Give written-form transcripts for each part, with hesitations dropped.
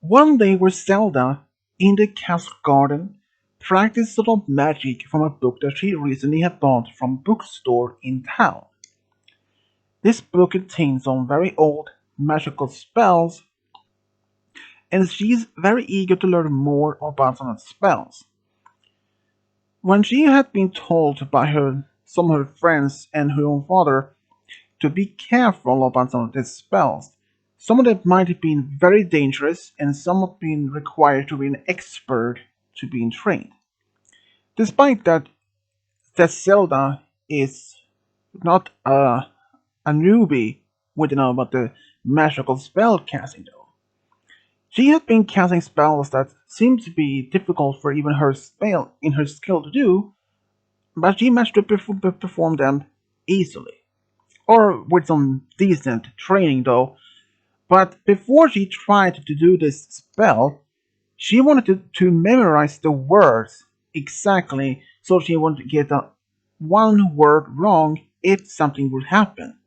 One day where Zelda, in the castle garden, practiced little magic from a book that she recently had bought from a bookstore in town. This book contains some very old magical spells, and she's very eager to learn more about some of the spells. When she had been told by some of her friends and her own father to be careful about some of these spells, some of them might have been very dangerous, and some have been required to be an expert to be trained. Despite that Zelda is not a newbie with about the magical spell casting though. She had been casting spells that seemed to be difficult for even her spell in her skill to do, but she managed to perform them easily, or with some decent training though. But before she tried to do this spell, she wanted to memorize the words exactly so she wouldn't get one word wrong if something would happen.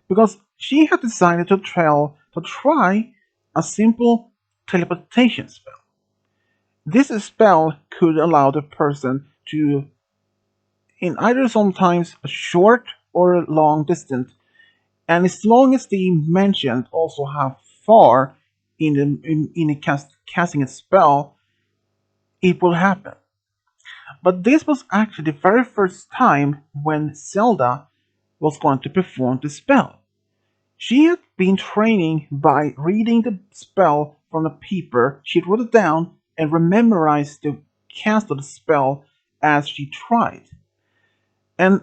Because she had decided to try a simple teleportation spell. This spell could allow the person to, in either sometimes a short or a long distance, and as long as they mentioned also how far casting a spell, it will happen. But this was actually the very first time when Zelda was going to perform the spell. She had been training by reading the spell from a paper. She wrote it down and memorized the cast of the spell as she tried. And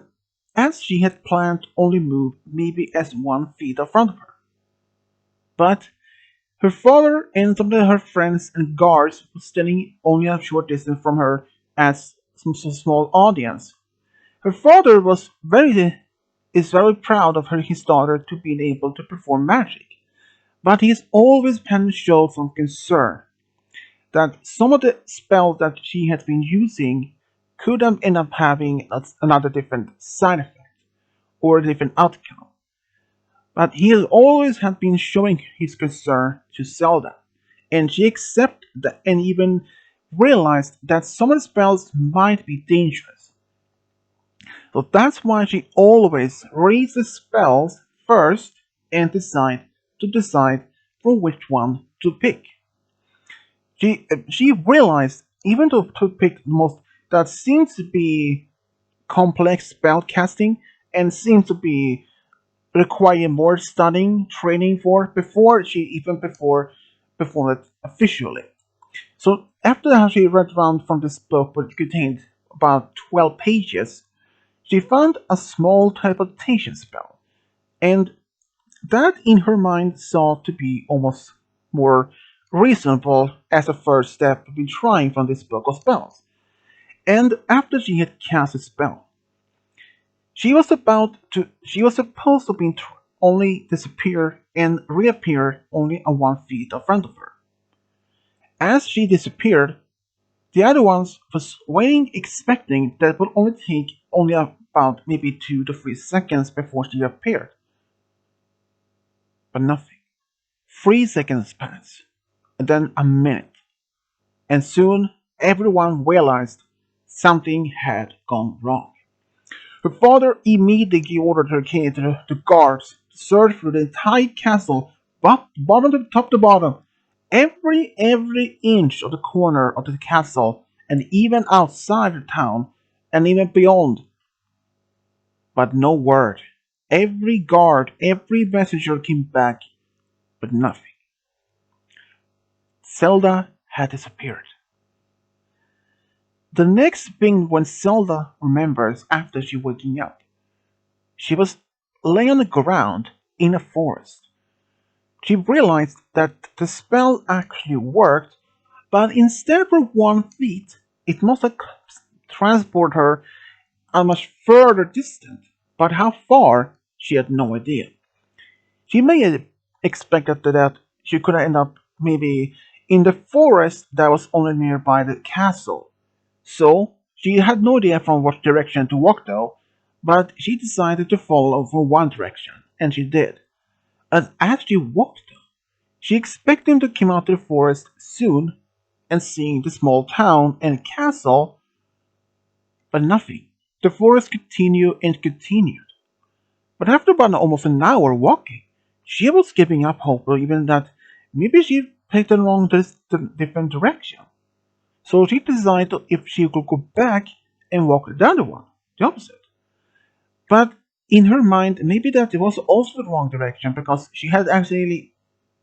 as she had planned to only move maybe as 1 feet in front of her. But her father and some of her friends and guards were standing only a short distance from her as some small audience. Her father is very proud of his daughter to being able to perform magic, but he's always been showed some concern that some of the spells that she has been using could have end up having another different side effect or a different outcome. But he has always had been showing his concern to Zelda, and she accepted that and even realized that some of the spells might be dangerous. So that's why she always reads the spells first and decide for which one to pick. She realized even to pick the most that seems to be complex spell casting and seems to be require more studying training for before she even before performed it officially. So after that she read around from this book which contained about 12 pages, she found a small teleportation spell, and that in her mind saw to be almost more reasonable as a first step in trying from this book of spells. And after she had cast a spell, she was supposed to be only disappear and reappear only a 1 feet in front of her. As she disappeared, the other ones was waiting expecting that it would only take only about maybe 2 to 3 seconds before she appeared. But nothing. 3 seconds passed, and then a minute, and soon everyone realized something had gone wrong. Her father immediately ordered the guards to search through the entire castle, bottom to top to bottom, every inch of the corner of the castle, and even outside the town, and even beyond. But no word. Every guard, every messenger came back, but nothing. Zelda had disappeared. The next thing when Zelda remembers after she waking up, she was laying on the ground in a forest. She realized that the spell actually worked, but instead of 1 feet, it must have transported her a much further distance. But how far, she had no idea. She may have expected that she could end up maybe in the forest that was only nearby the castle. So she had no idea from what direction to walk though, but she decided to follow for one direction, and she did. And as she walked, She expected him to come out of the forest soon and see the small town and castle, but nothing. The forest continued and continued. But after about almost an hour walking, she was giving up hope, even that maybe she picked the wrong different direction. So she decided if she could go back and walk the other one, the opposite. But in her mind, maybe that was also the wrong direction because she had actually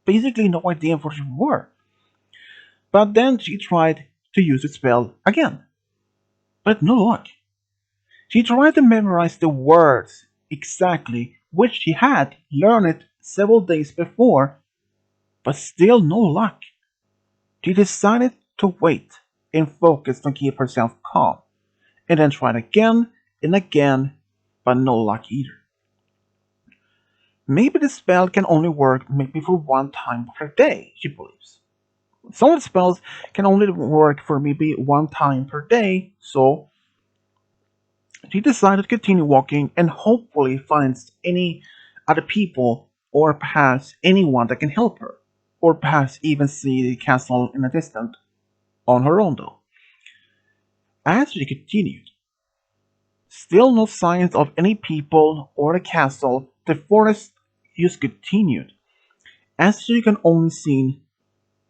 basically no idea where she were. But then she tried to use the spell again, but no luck. She tried to memorize the words exactly, which she had learned it several days before, but still no luck. She decided to wait and focus to keep herself calm, and then tried again and again, but no luck either. Maybe the spell can only work maybe for one time per day, she believes. Some of the spells can only work for maybe one time per day, so she decided to continue walking and hopefully finds any other people or perhaps anyone that can help her, or perhaps even see the castle in a distance on her own though. As she continued, still no signs of any people or a castle, the forest just continued. As she can only see,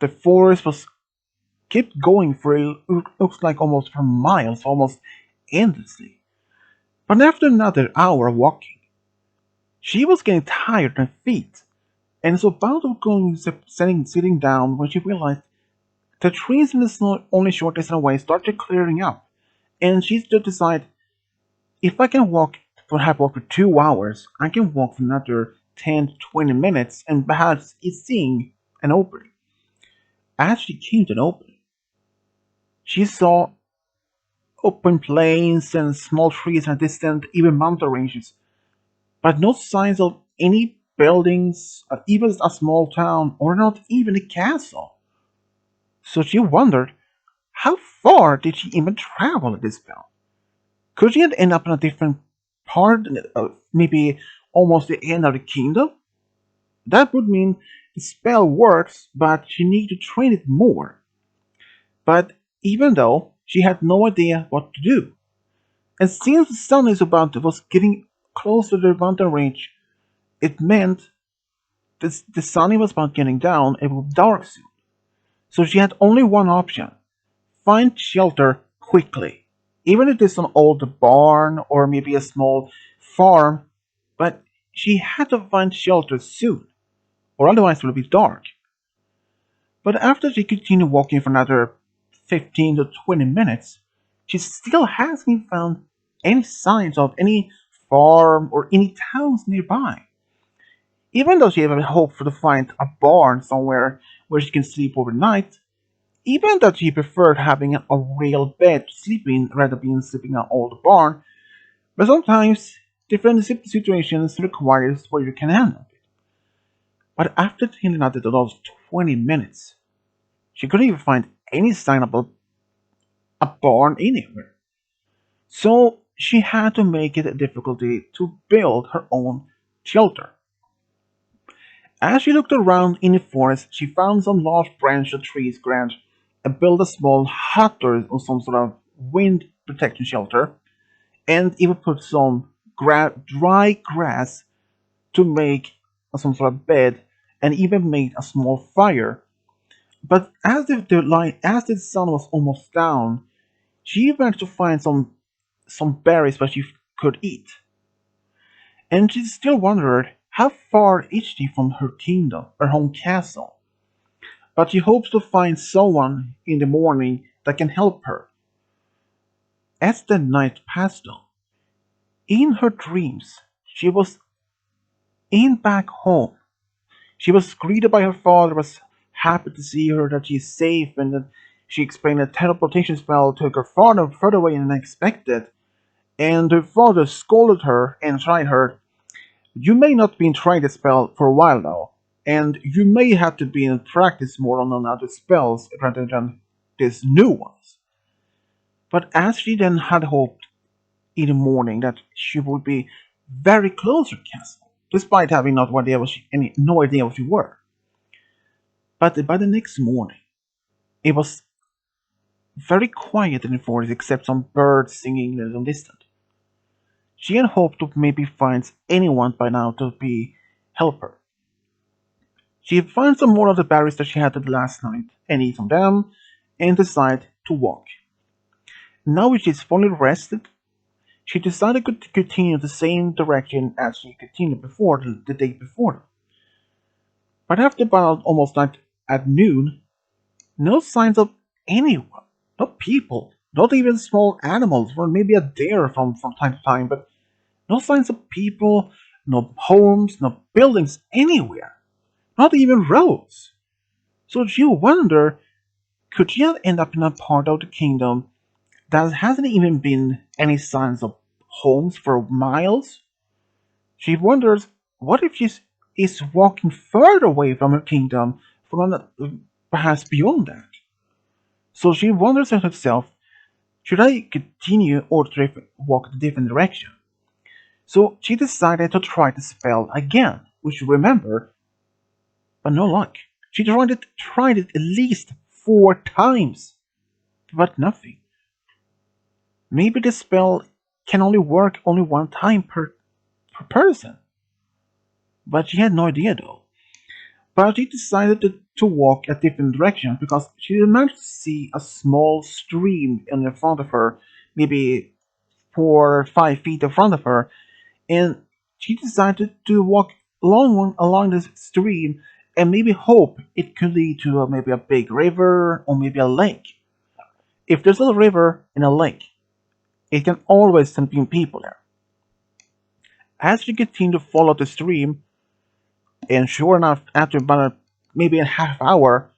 the forest was kept going for looks like almost for miles, almost endlessly. But after another hour of walking, she was getting tired on her feet, and was about to go sitting down when she realized the trees in the snow only short distance away started clearing up, and she stood decide if I can walk perhaps walk for 2 hours, I can walk for another 10 to 20 minutes and perhaps it's seeing an opening. As she came to an opening, she saw open plains and small trees in a distant, even mountain ranges, but no signs of any buildings, even a small town, or not even a castle. So she wondered, how far did she even travel at this spell? Could she end up in a different part, maybe almost the end of the kingdom? That would mean the spell works, but she needed to train it more. But even though she had no idea what to do, and since the sun is about was getting close to the mountain range, it meant the sun was about getting down. It was dark soon, so she had only one option: find shelter quickly. Even if it's an old barn or maybe a small farm, but she had to find shelter soon, or otherwise it would be dark. But after she continued walking for another 15 to 20 minutes, she still hasn't found any signs of any farm or any towns nearby. Even though she had hoped to find a barn somewhere where she can sleep overnight, even though she preferred having a real bed to sleep in rather than sleeping in an old barn, but sometimes different situations requires where you can handle it. But after thinking out those 20 minutes, she couldn't even find any sign of a barn anywhere. So she had to make it a difficulty to build her own shelter. As she looked around in the forest, she found some large branch of trees branch and built a small hut or some sort of wind protection shelter, and even put some dry grass to make some sort of bed, and even made a small fire. But as the sun was almost down, she managed to find some berries that she could eat, and she still wondered how far is she from her kingdom, her home castle. But she hopes to find someone in the morning that can help her. As the night passed on, in her dreams, she was in back home. She was greeted by her father, was happy to see her, that she is safe, and that she explained that teleportation spell took her further away than expected. And her father scolded her and tried her. You may not be trying the spell for a while now, and you may have to be in practice more on other spells rather than these new ones. But as she then had hoped in the morning that she would be very close to the castle, despite having no idea what she were. But by the next morning, it was very quiet in the forest except some birds singing a little distant. She had hoped to maybe find anyone by now to be help her. She finds some more of the berries that she had the last night and eats on them and decides to walk. Now that she's fully rested, she decided to continue the same direction as she continued before the day before. But after about almost like at noon, no signs of anyone, no people, not even small animals, or maybe a deer from time to time, but no signs of people, no homes, no buildings anywhere, not even roads. So you wonder, could she have ended up in a part of the kingdom that hasn't even been any signs of homes for miles? She wonders, what if she is walking further away from her kingdom, perhaps beyond that? So she wonders to herself, should I continue or walk a different direction? So she decided to try the spell again, which remember, but no luck. She tried it at least 4 times, but nothing. Maybe the spell can only work only one time per person. But she had no idea though. But she decided to walk a different direction because she managed to see a small stream in front of her, maybe 4 or 5 feet in front of her, and she decided to walk along this stream and maybe hope it could lead to maybe a big river or maybe a lake. If there's a river and a lake, it can always be people there. As she continued to follow the stream, and sure enough, after about maybe a half hour,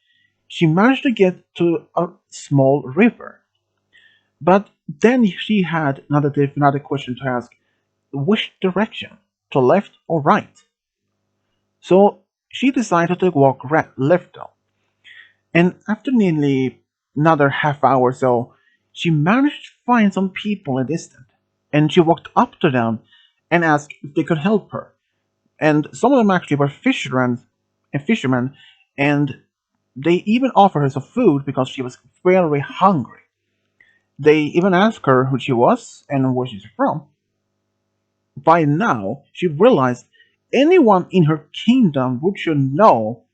she managed to get to a small river. But then she had another question to ask: which direction, to left or right? So she decided to walk left though. And after nearly another half hour or so, she managed to find some people in the distance. And she walked up to them and asked if they could help her. And some of them actually were fishermen, and they even offered her some food because she was very hungry. They even asked her who she was and where she's from. By now, she realized anyone in her kingdom would should know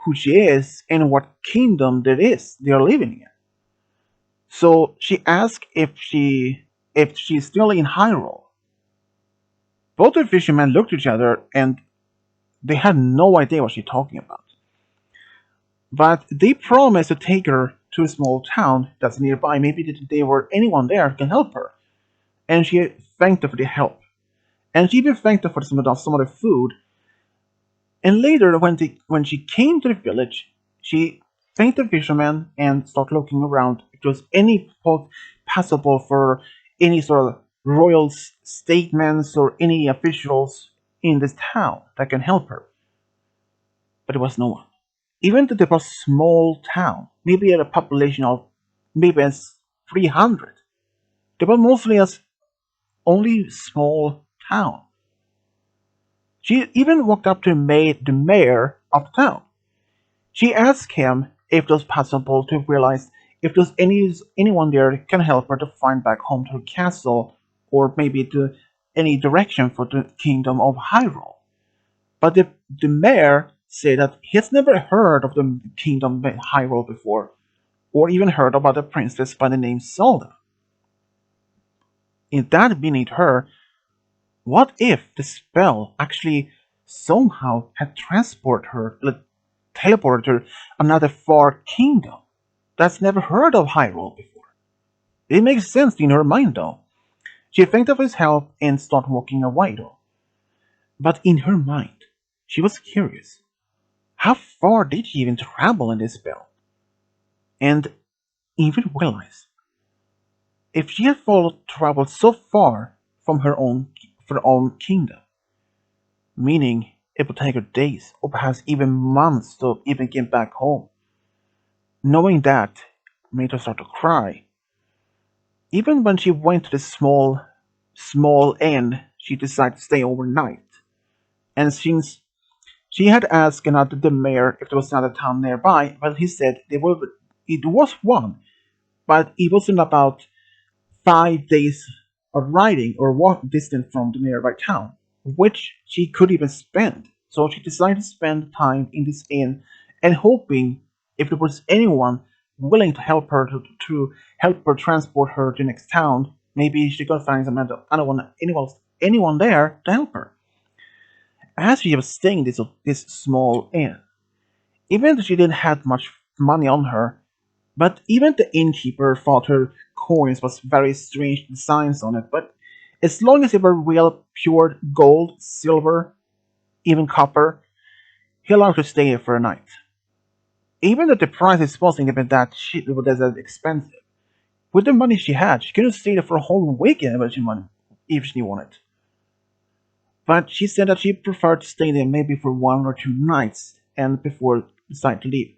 who she is and what kingdom that is they are living in. So she asked if she's still in Hyrule. Both the fishermen looked at each other and they had no idea what she's talking about. But they promised to take her to a small town that's nearby. Maybe there were anyone there who can help her. And she thanked them for the help. And she even thanked them for some of the food. And later, when she came to the village, she thanked the fisherman and started looking around if there was any possible for any sort of royal statements or any officials in this town that can help her. But there was no one. Even though it was a small town, maybe at a population of maybe as 300, they were mostly as only small town. She even walked up to the mayor of the town. She asked him if it was possible to realize if there's anyone there that can help her to find back home to her castle or maybe to any direction for the kingdom of Hyrule. But the mayor said that he has never heard of the kingdom of Hyrule before, or even heard about a princess by the name Zelda. In that beneath her, what if the spell actually somehow had transported her, like, teleported her another far kingdom that's never heard of Hyrule before? It makes sense in her mind though. She thanked of his help and started walking away though. But in her mind, she was curious. How far did she even travel in this spell? And even realize if she had traveled so far from her own kingdom, meaning it would take her days or perhaps even months to even get back home. Knowing that made her start to cry. Even when she went to the small inn, she decided to stay overnight. And since She had asked another the mayor if there was another town nearby, but he said it was one, but it wasn't about 5 days of riding or walk distance from the nearby town, which she could even spend. So she decided to spend time in this inn and hoping if there was anyone willing to help her to help her transport her to the next town, maybe she could find some anyone there to help her. As she was staying in this small inn, even though she didn't have much money on her, but even the innkeeper thought her coins was very strange designs on it. But as long as they were real pure gold, silver, even copper, he allowed her to stay there for a night. Even though the prices wasn't even that expensive. With the money she had, she could have stayed there for a whole weekend if she wanted. But she said that she preferred to stay there maybe for 1 or 2 nights and before deciding to leave.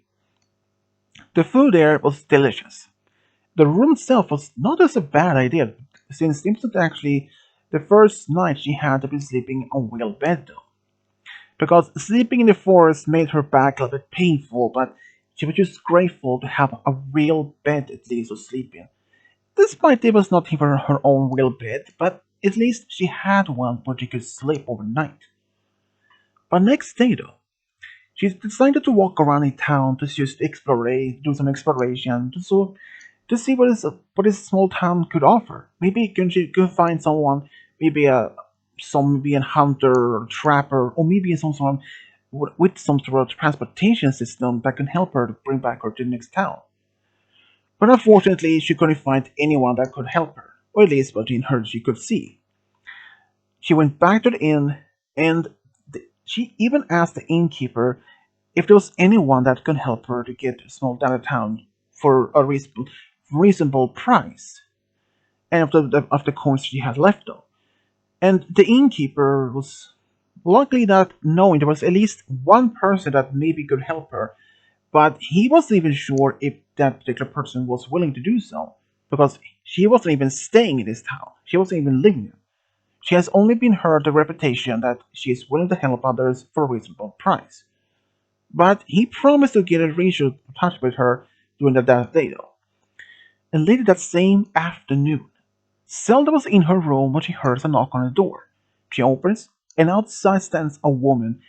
The food there was delicious. The room itself was not as a bad idea, since it seems that actually the first night she had to be sleeping on a real bed though. Because sleeping in the forest made her back a little bit painful, but she was just grateful to have a real bed at least to sleep in. Despite it was not even her own real bed, but at least she had one where she could sleep overnight. But next day though, she decided to walk around in town to just explore, do some exploration, to see what this small town could offer. Maybe she could find someone, maybe maybe a hunter or trapper, or maybe someone with some sort of transportation system that can help her to bring back her to the next town. But unfortunately, she couldn't find anyone that could help her, or at least what in her she could see. She went back to the inn, and she even asked the innkeeper if there was anyone that could help her to get to small down town for a reasonable price, and of the coins she had left though. And the innkeeper was luckily not knowing there was at least one person that maybe could help her, but he wasn't even sure if that particular person was willing to do so, because she wasn't even staying in this town. She wasn't even living there. She has only been heard the reputation that she is willing to help others for a reasonable price. But he promised to get a reach touch with her during that day though. And later that same afternoon, Zelda was in her room when she hears a knock on the door. She opens, and outside stands a woman,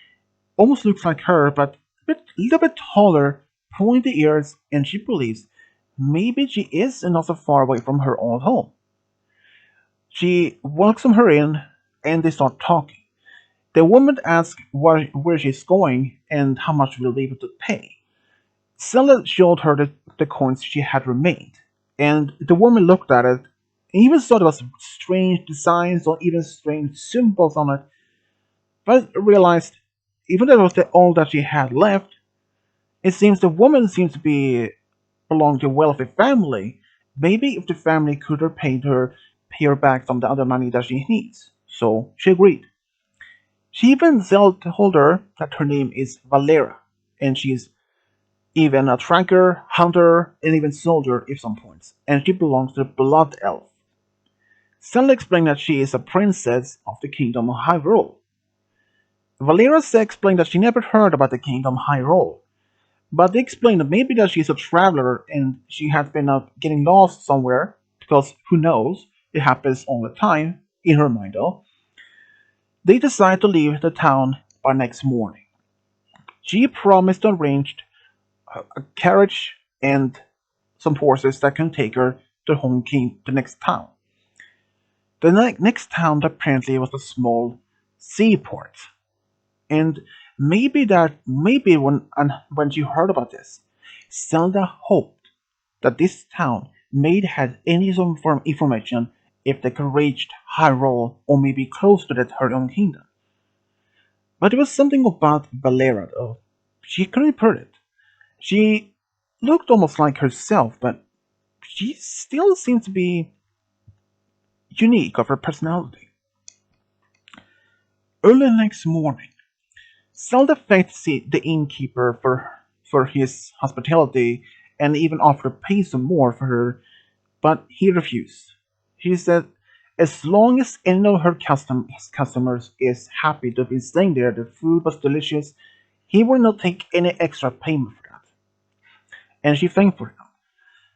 almost looks like her, but a little bit taller, pointy ears, and she believes maybe she is not so far away from her old home. She welcomes her in, and they start talking. The woman asks where she's going and how much will be able to pay. Zelda showed her the coins she had remained, and the woman looked at it, and even saw there was strange designs or even strange symbols on it, but realized even though it was the all that she had left, it seems the woman seems to be belong to a wealthy family. Maybe if the family could have paid her pay her back some of the other money that she needs. So she agreed. She even told her that her name is Valeera, and she's even a tracker, hunter, and even soldier at some points, and she belongs to the Blood Elf. Zelda explained that she is a princess of the Kingdom of Hyrule. Valeria explained that she never heard about the Kingdom Hyrule, but they explained that maybe that she's a traveler and she has been getting lost somewhere, because who knows, it happens all the time, in her mind though. They decide to leave the town by next morning. She promised to arrange a carriage and some horses that can take her to Home King, the next town. The next town apparently was a small seaport, and maybe when she heard about this, Zelda hoped that this town may had any sort of information if they could reach Hyrule or maybe close to that her own kingdom. But there was something about Valeera though. She couldn't put it. She looked almost like herself, but she still seemed to be unique of her personality. Early next morning, Zelda thanked the innkeeper for his hospitality and even offered to pay some more for her, but he refused. He said as long as any of his customers is happy to be staying there, the food was delicious, he would not take any extra payment for that, and she thanked for him.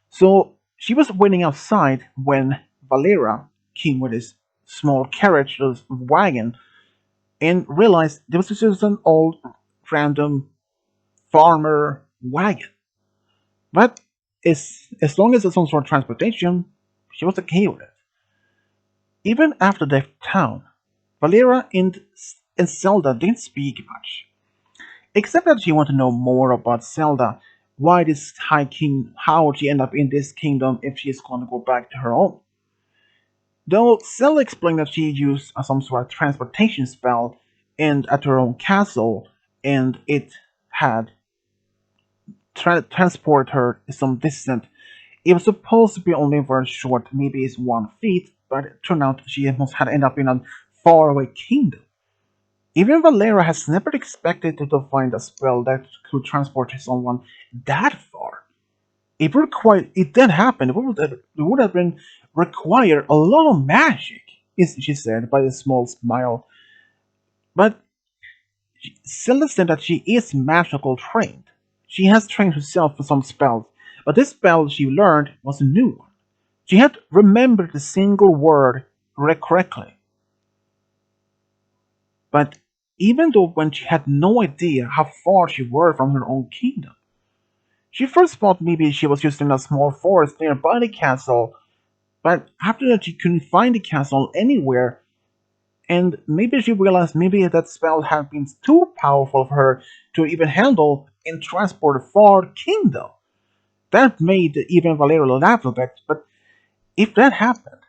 So she was waiting outside when Valera came with his small carriage, his wagon, and realized there was just an old random farmer wagon. But as long as it's some sort of transportation, she was okay with it. Even after they left town, Valera and Zelda didn't speak much, except that she wanted to know more about Zelda. Why this High King? How would she end up in this kingdom if she's going to go back to her own? Though Zelda explained that she used some sort of transportation spell and at her own castle, and it had transported her some distance. It was supposed to be only very short, maybe it's 1 feet, but it turned out she almost had ended up in a faraway kingdom. Even Valera has never expected to find a spell that could transport someone that far. It did happen. It would have been required a lot of magic, she said by a small smile. But Zelda said that she is magical trained. She has trained herself for some spells, but this spell she learned was a new one. She had remembered the single word correctly, but even though when she had no idea how far she were from her own kingdom. She first thought maybe she was just in a small forest nearby the castle, but after that she couldn't find the castle anywhere, and maybe she realized maybe that spell had been too powerful for her to even handle and transport a far kingdom. That made even Valera laugh a bit, but if that happened,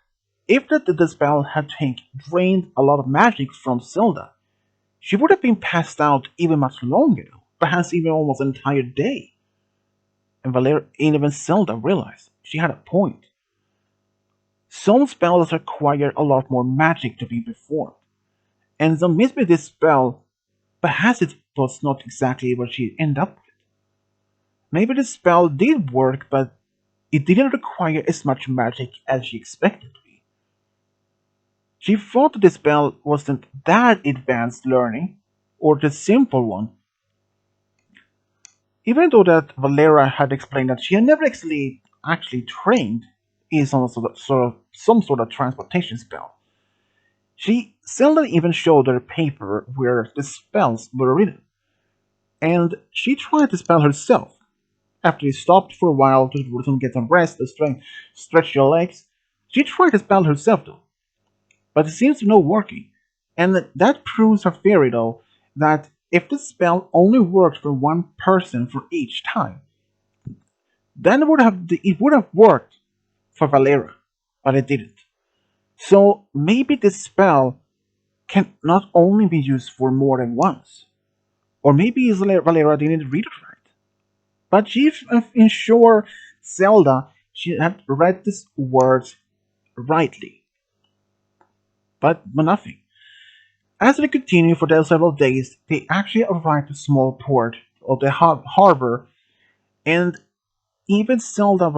if that the spell had drained a lot of magic from Zelda, she would have been passed out even much longer, perhaps even almost an entire day. And Valera and even Zelda realized she had a point. Some spells require a lot more magic to be performed, and so maybe this spell, perhaps it was not exactly what she ended up with. Maybe the spell did work, but it didn't require as much magic as she expected to be. She thought the spell wasn't that advanced learning, or the simple one, even though that Valera had explained that she had never actually trained in some sort of transportation spell. She seldom even showed her paper where the spells were written, and she tried the spell herself. After he stopped for a while to get some rest and stretch your legs, she tried the spell herself though, but it seems to not working. And that proves her theory though, that if the spell only worked for one person for each time, then it would have worked for Valera, but it didn't. So maybe this spell can not only be used for more than once, or maybe Valera didn't read it right. But she ensured Zelda she had read these words rightly, but nothing. As they continued for those several days, they actually arrived at a small port of the harbor, and even Zelda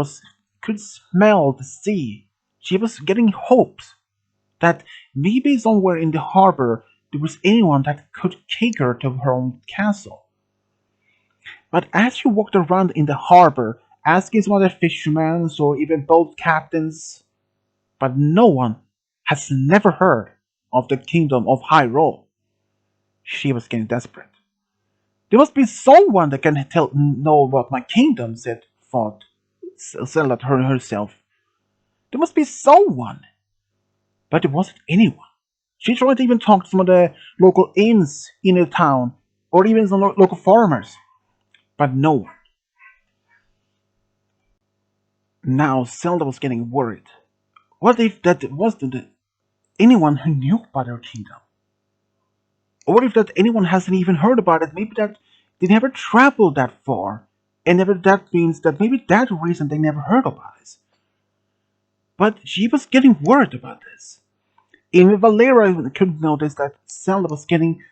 could smell the sea. She was getting hopes that maybe somewhere in the harbor there was anyone that could take her to her own castle. But as she walked around in the harbor, asking some other fishermen or even boat captains, but no one has never heard of the kingdom of Hyrule. She was getting desperate. There must be someone that can know about my kingdom, thought Zelda to herself. There must be someone, but there wasn't anyone. She tried to even talk to some of the local inns in the town, or even some local farmers, but no one. Now Zelda was getting worried. What if that wasn't anyone who knew about her kingdom? Or what if that anyone hasn't even heard about it? Maybe that they never traveled that far, and never that means that maybe that's the reason they never heard about it. But she was getting worried about this. Even Valera could notice that Zelda was getting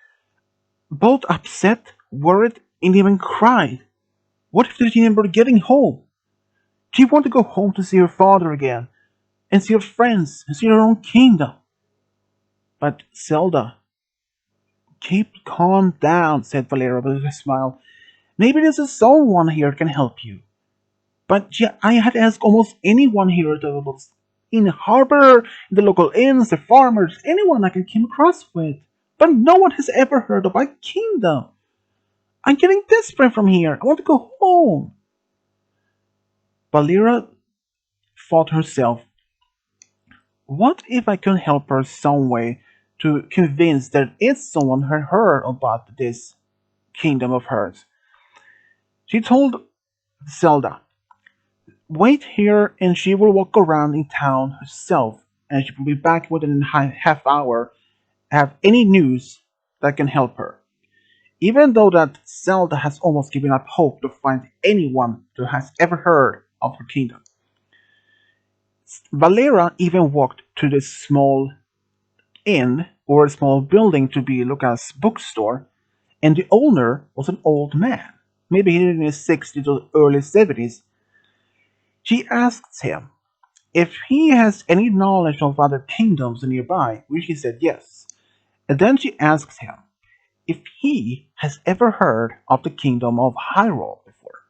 both upset, worried, and even cried. What if she never getting home? She wanted to go home to see her father again, and see her friends, and see her own kingdom. But Zelda Keep calm down, said Valeria with a smile. Maybe there's someone here can help you. But yeah, I had asked almost anyone here that was in the harbor, the local inns, the farmers, anyone I can come across with. But no one has ever heard of my kingdom. I'm getting desperate from here. I want to go home. Valeria thought to herself, what if I can help her some way to convince there is someone who heard about this kingdom of hers? She told Zelda, wait here and she will walk around in town herself and she will be back within a half hour. Have any news that can help her. Even though that Zelda has almost given up hope to find anyone who has ever heard of her kingdom. Valera even walked to the small inn or a small building to be Lucas' bookstore, and the owner was an old man, maybe in his 60s or early 70s. She asked him if he has any knowledge of other kingdoms nearby, which he said yes. And then she asked him if he has ever heard of the kingdom of Hyrule before.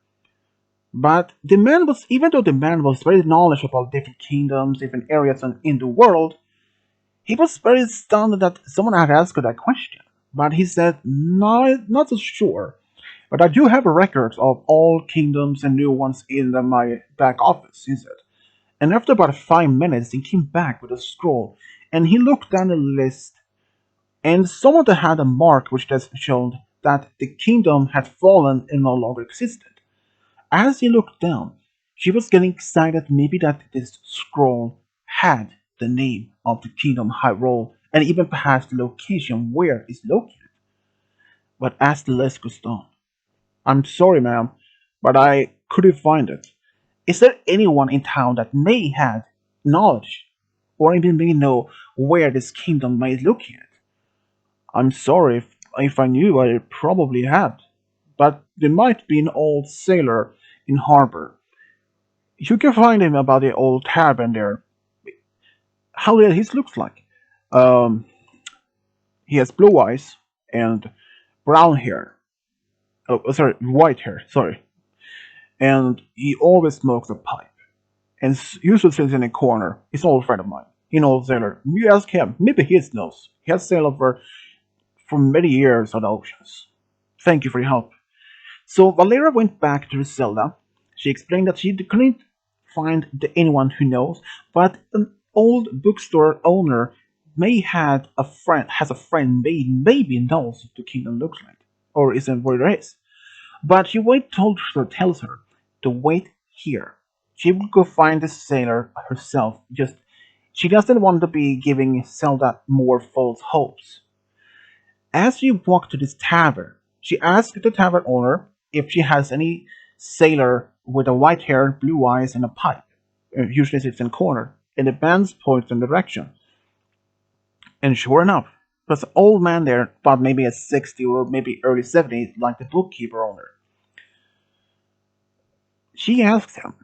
But the man was, even though the man was very knowledgeable about different kingdoms, different areas in the world, he was very stunned that someone had asked that question. But he said, no, not so sure. But I do have records of all kingdoms and new ones in my back office, he said. And after about 5 minutes, he came back with a scroll, and he looked down the list, and someone that had a mark which just showed that the kingdom had fallen and no longer existed. As he looked down, she was getting excited maybe that this scroll had the name of the kingdom Hyrule and even perhaps the location where it's located. But as the list goes on, I'm sorry, ma'am, but I couldn't find it. Is there anyone in town that may have knowledge or even may know where this kingdom may be located? I'm sorry, if I knew I probably had, but there might be an old sailor in harbor. You can find him about the old tavern there. How did his looks like? Um, he has blue eyes and brown hair. Oh, sorry, white hair. Sorry, and he always smokes a pipe. And usually sits in a corner. He's an old friend of mine. He knows sailor. You ask him, maybe he knows. He has sailed for many years on the oceans. Thank you for your help. So Valera went back to Zelda. She explained that she couldn't find anyone who knows, but an old bookstore owner may had a friend has a friend maybe knows what the kingdom looks like or isn't where it is. But she tells her to wait here. She will go find the sailor herself. Just she doesn't want to be giving Zelda more false hopes. As she walked to this tavern, she asked the tavern owner if she has any sailor with a white hair, blue eyes, and a pipe. Usually sits in a corner, and the man points in the direction. And sure enough, there was an old man there, about maybe at 60 or maybe early 70s, like the bookkeeper owner. She asked him,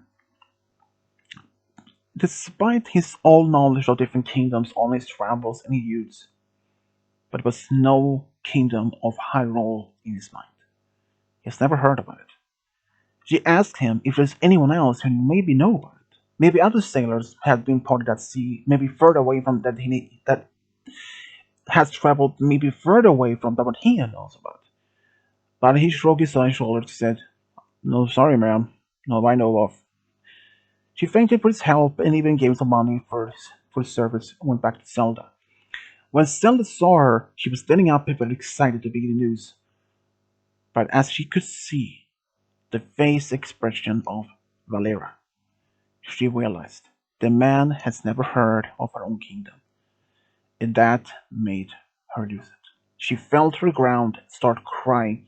despite his all knowledge of different kingdoms on his travels and youths, but there was no kingdom of Hyrule in his mind. He has never heard about it. She asked him if there's anyone else who maybe know about it. Maybe other sailors had been parted at sea, maybe further away from that has traveled maybe further away from that what he knows about. But he shrugged his shoulders and said, no, sorry, ma'am. No, I know of. She thanked him for his help and even gave some money for his service and went back to Zelda. When Zelda saw her, she was standing up and very excited to be the news. But as she could see the face expression of Valera, she realized the man has never heard of her own kingdom, and that made her lose it. She fell to the ground, started crying.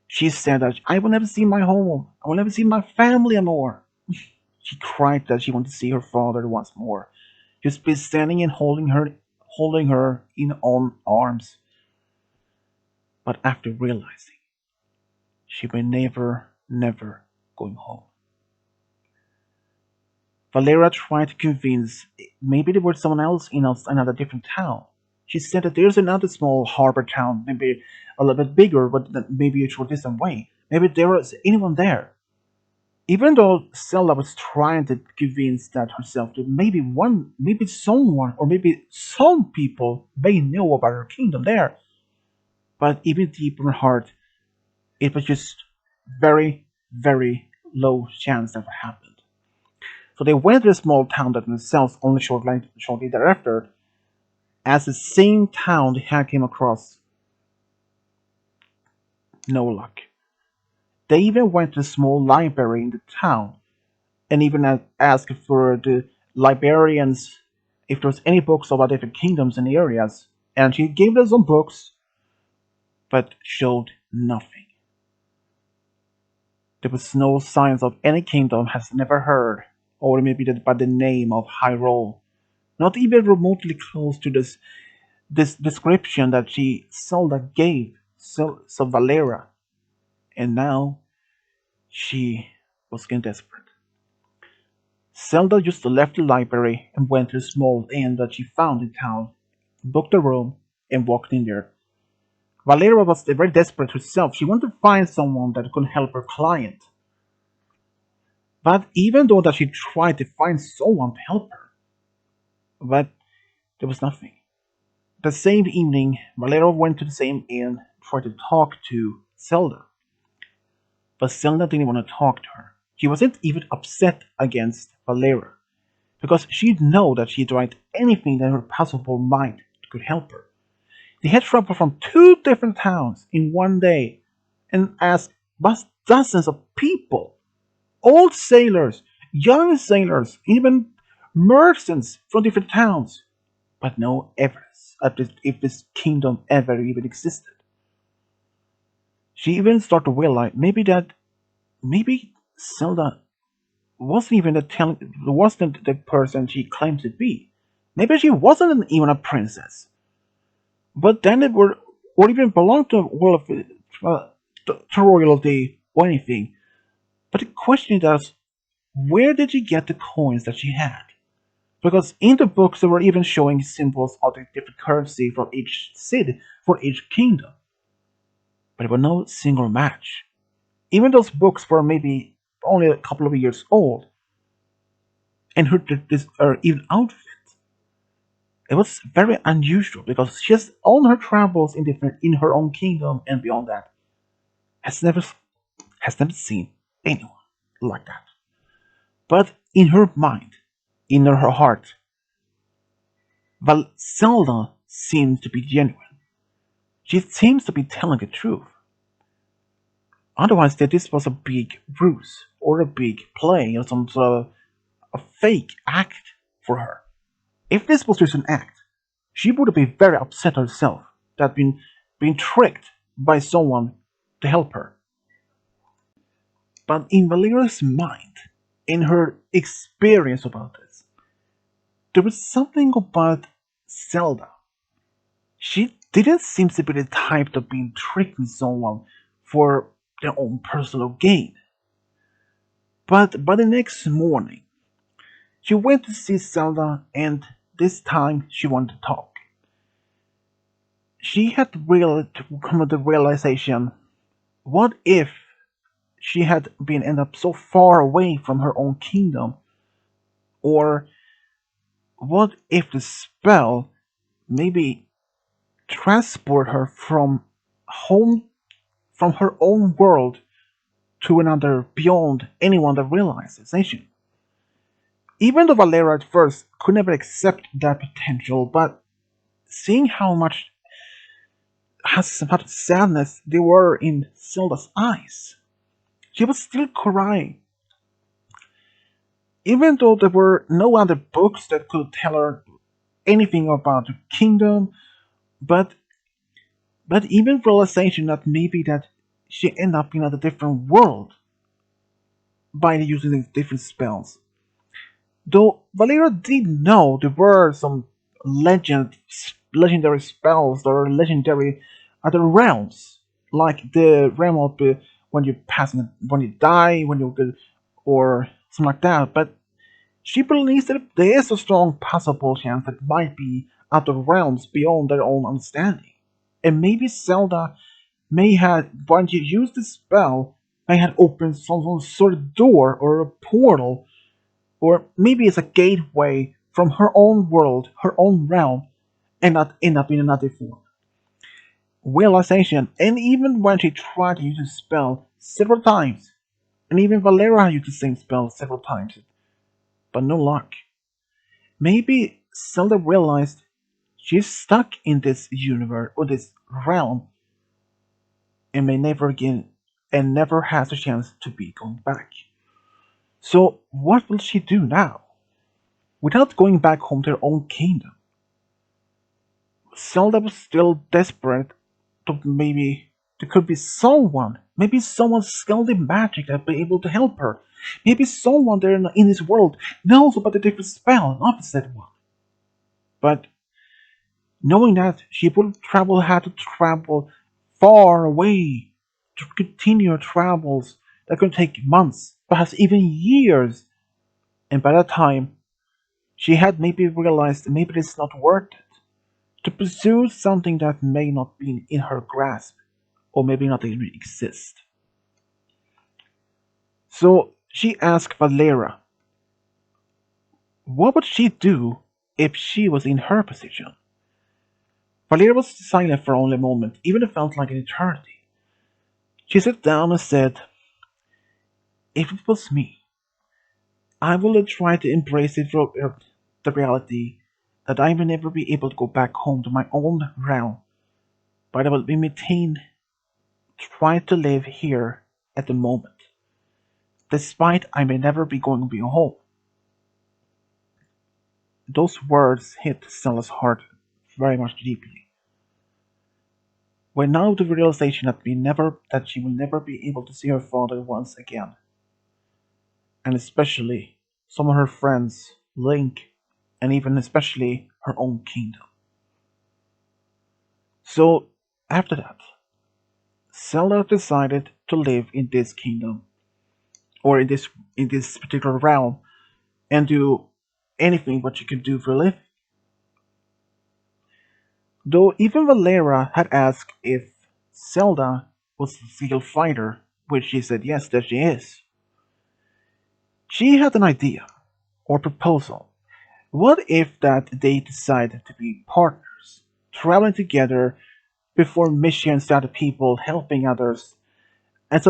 She said that I will never see my home, I will never see my family anymore. She cried that she wanted to see her father once more. Just be standing and holding her in own arms. But after realizing she may never going home. Valera tried to convince maybe there was someone else in another different town. She said that there's another small harbor town, maybe a little bit bigger, but maybe a short distance away. Maybe there was anyone there. Even though Zelda was trying to convince that herself that maybe someone, or maybe some people may know about her kingdom there, but even deep in her heart, it was just very, very low chance that would happen. So they went to a small town that themselves only shortly thereafter, as the same town they had came across, no luck. They even went to a small library in the town and even asked for the librarians if there was any books about different kingdoms and areas, and she gave them some books, but showed nothing. There was no signs of any kingdom has never heard, or maybe by the name of Hyrule, not even remotely close to this description that she Zelda gave Valeera, and now she was getting desperate. Zelda just left the library and went to a small inn that she found in town, booked a room, and walked in there. Valeria was very desperate herself. She wanted to find someone that could help her client. But even though that she tried to find someone to help her, but there was nothing. The same evening, Valeria went to the same inn, tried to talk to Zelda. But Zelda didn't want to talk to her. She wasn't even upset against Valeria, because she'd know that she'd tried anything that her possible might could help her. They had traveled from two different towns in one day and asked dozens of people, old sailors, young sailors, even merchants from different towns, but no evidence of if this kingdom ever even existed. She even started to realize maybe Zelda wasn't even wasn't the person she claimed to be. Maybe she wasn't even a princess. But then it were or even belonged to uh, to royalty or anything. But the question is, where did she get the coins that she had? Because in the books they were even showing symbols of the different currency for each city, for each kingdom. But there were no single match. Even those books were maybe only a couple of years old, and her even outfit. It was very unusual because she's on her travels in her own kingdom and beyond that has never seen anyone like that. But in her mind, in her heart, Zelda seems to be genuine. She seems to be telling the truth. Otherwise, that this was a big ruse or a big play or some sort of a fake act for her. If this was just an act, she would be very upset herself that been tricked by someone to help her. But in Valera's mind, in her experience about this, there was something about Zelda. She didn't seem to be the type to be tricking someone for their own personal gain. But by the next morning, she went to see Zelda, and this time she wanted to talk. She had really come to the realization: what if she had been ended up so far away from her own kingdom? Or what if the spell maybe transport her from home, from her own world to another beyond anyone that realizes nation? Even though Valera at first could never accept that potential, but seeing how much sadness there were in Zelda's eyes, she was still crying. Even though there were no other books that could tell her anything about the kingdom, but even realization that maybe that she ended up in a different world by using these different spells. Though Valera did know there were some legendary spells or legendary other realms, like the realm of when you when you die, when you or something like that. But she believes that there is a strong possible chance that it might be out of realms beyond their own understanding. And maybe Zelda may have, when she used the spell, may have opened some sort of door or a portal, or maybe it's a gateway from her own world, her own realm, and not end up in another form. Realization, and even when she tried to use the spell several times, and even Valeera used the same spell several times, but no luck. Maybe Zelda realized she's stuck in this universe or this realm and may never again and never has a chance to be going back. So what will she do now? Without going back home to her own kingdom, Zelda was still desperate to maybe there could be someone, maybe someone's skilled in magic that be able to help her. Maybe someone there in this world knows about a different spell, an opposite one. But knowing that she would travel had to travel far away to continue her travels that could take months, perhaps even years, and by that time she had maybe realized maybe it's not worth it to pursue something that may not be in her grasp or maybe not even exist. So she asked Valera, what would she do if she was in her position? Valera was silent for only a moment, even it felt like an eternity. She sat down and said, if it was me, I will try to embrace the reality that I will never be able to go back home to my own realm, but I will be maintained, try to live here at the moment, despite I may never be going to be home. Those words hit Stella's heart very much deeply. When now the realization that she will never be able to see her father once again, and especially some of her friends, Link, and even especially her own kingdom. So after that, Zelda decided to live in this kingdom or in this particular realm and do anything what she could do for a living. Though even Valera had asked if Zelda was a skilled fighter, which she said yes that she is. She had an idea or proposal. What if that they decided to be partners, traveling together before missions to other people, helping others, as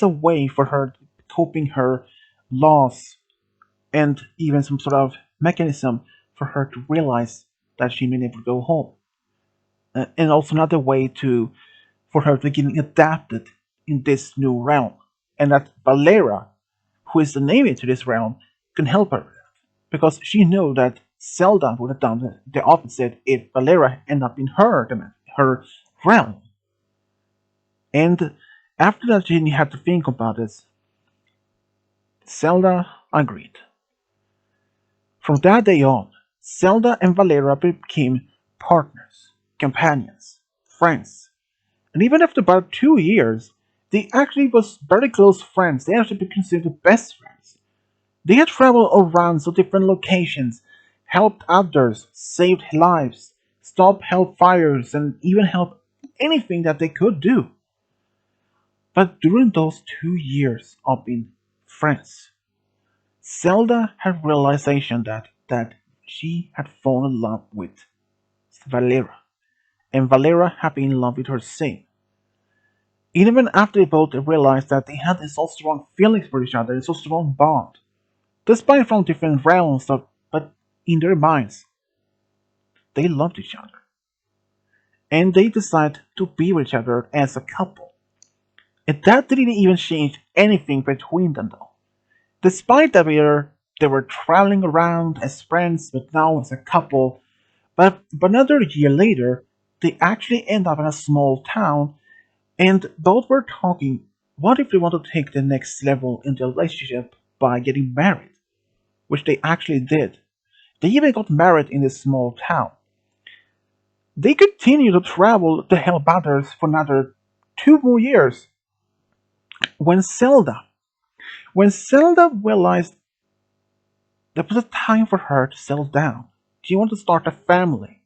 a way for her coping her loss and even some sort of mechanism for her to realize that she may never go home. And also another way to for her to get adapted in this new realm. And that Valera, who is the name to this realm, can help her with that. Because she knew that Zelda would have done the opposite if Valera ended up in her realm. And after that, she had to think about this. Zelda agreed. From that day on, Zelda and Valera became partners, companions, friends, and even after about 2 years, they actually was very close friends. They actually became considered best friends. They had traveled around to different locations, helped others, saved lives, stopped hellfires, and even helped anything that they could do. But during those 2 years of being friends, Zelda had realization that she had fallen in love with Valera, and Valera had been in love with her same. Even after they both realized that they had this so strong feelings for each other, and so strong bond, despite from different realms, but in their minds, they loved each other. And they decided to be with each other as a couple. And that didn't even change anything between them though. Despite that they were traveling around as friends, but now as a couple. But another year later, they actually end up in a small town, and both were talking. What if they want to take the next level in their relationship by getting married? Which they actually did. They even got married in this small town. They continued to travel to help others for another 2 more years. When Zelda, when Zelda realized there was a time for her to settle down, she wanted to start a family.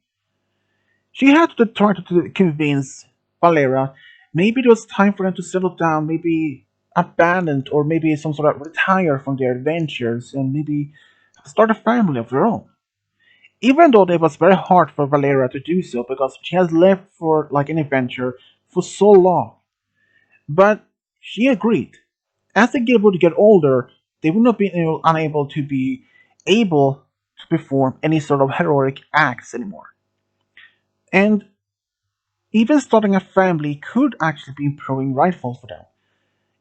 She had to try to convince Valera maybe it was time for them to settle down, maybe abandon or maybe some sort of retire from their adventures and maybe start a family of their own. Even though it was very hard for Valera to do so because she has lived for like an adventure for so long. But she agreed. As they would get older, they would not be unable to be able to perform any sort of heroic acts anymore. And even starting a family could actually be proving rightful for them.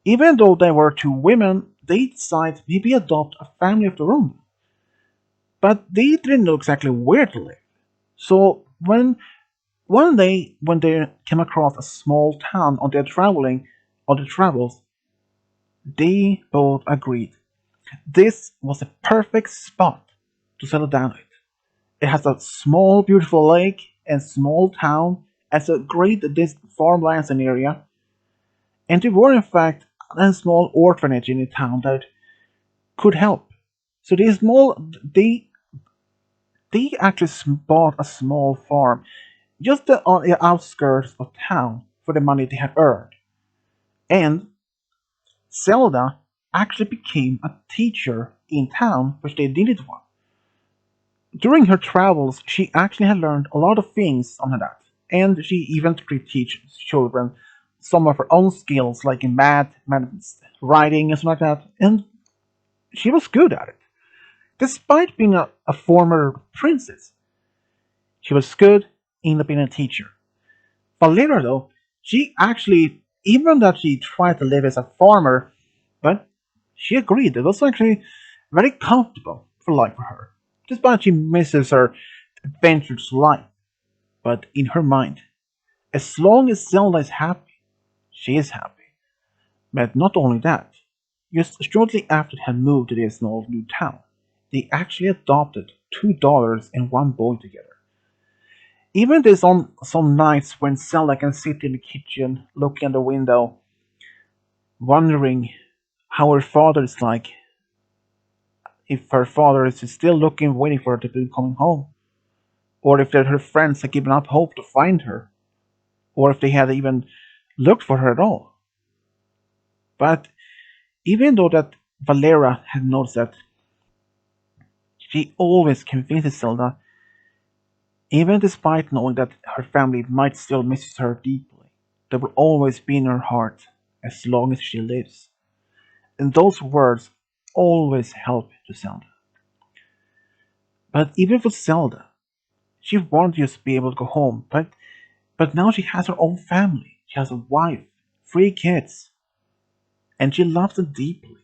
Even though they were two women, they decided maybe adopt a family of their own. But they didn't know exactly where to live. So when one day when they came across a small town on their travels, they both agreed this was a perfect spot to settle down at. It has a small, beautiful lake and small town, as a great this farmlands and area, and there were in fact a small orphanage in the town that could help. So they actually bought a small farm just on the outskirts of town for the money they had earned, and Zelda actually became a teacher in town, which they needed one. During her travels, she actually had learned a lot of things on that, and she even could teach children some of her own skills, like in math, writing, and stuff like that, and she was good at it. Despite being a former princess, she was good in being a teacher. Valeria, though, she actually, even that she tried to live as a farmer, but she agreed it was actually very comfortable for life for her, despite she misses her adventurous life. But in her mind, as long as Zelda is happy, she is happy. But not only that, just shortly after they had moved to this small new town, they actually adopted two daughters and one boy together. Even there's on some nights when Zelda can sit in the kitchen, looking at the window, wondering how her father is like, if her father is still looking, waiting for her to be coming home, or if that her friends had given up hope to find her, or if they had even looked for her at all. But even though that Valera had noticed that, she always convinces Zelda, even despite knowing that her family might still miss her deeply, they will always be in her heart as long as she lives. And those words always help to Zelda. But even for Zelda, she wanted to just be able to go home, but now she has her own family. She has a wife, three kids, and she loves them deeply.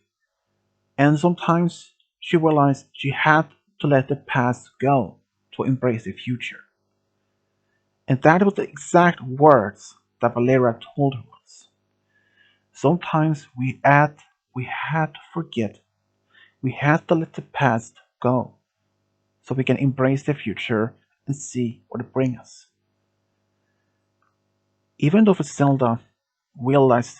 And sometimes she realized she had to let the past go to embrace the future. And that was the exact words that Valera told her once. Sometimes we had to forget, we had to let the past go so we can embrace the future and see what it brings us. Even though Zelda realized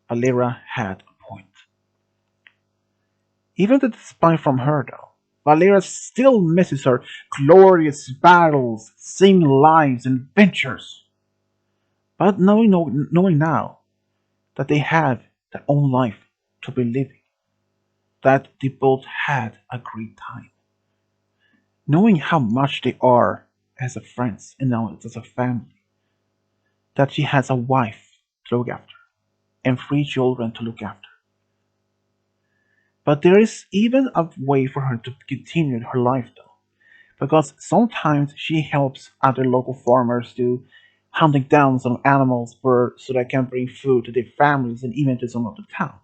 Valera had a point. Even despite from her though, Valera still misses her glorious battles, singing lives and adventures. But knowing now that they have their own life to be living, that they both had a great time. Knowing how much they are as a friends and now as a family, that she has a wife to look after and three children to look after. But there is even a way for her to continue her life though, because sometimes she helps other local farmers to hunting down some animals for so they can bring food to their families and even to some of the town,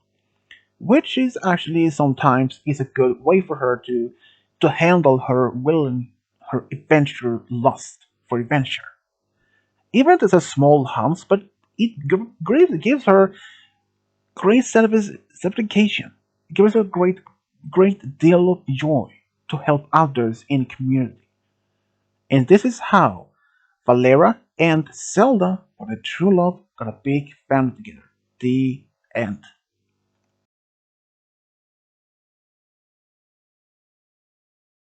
which is actually sometimes is a good way for her to handle her will and her adventure lust for adventure. Even as a small humps, but gives her great satisfaction. It gives her great deal of joy to help others in the community. And this is how Valera and Zelda, for their true love, got a big family together. The end.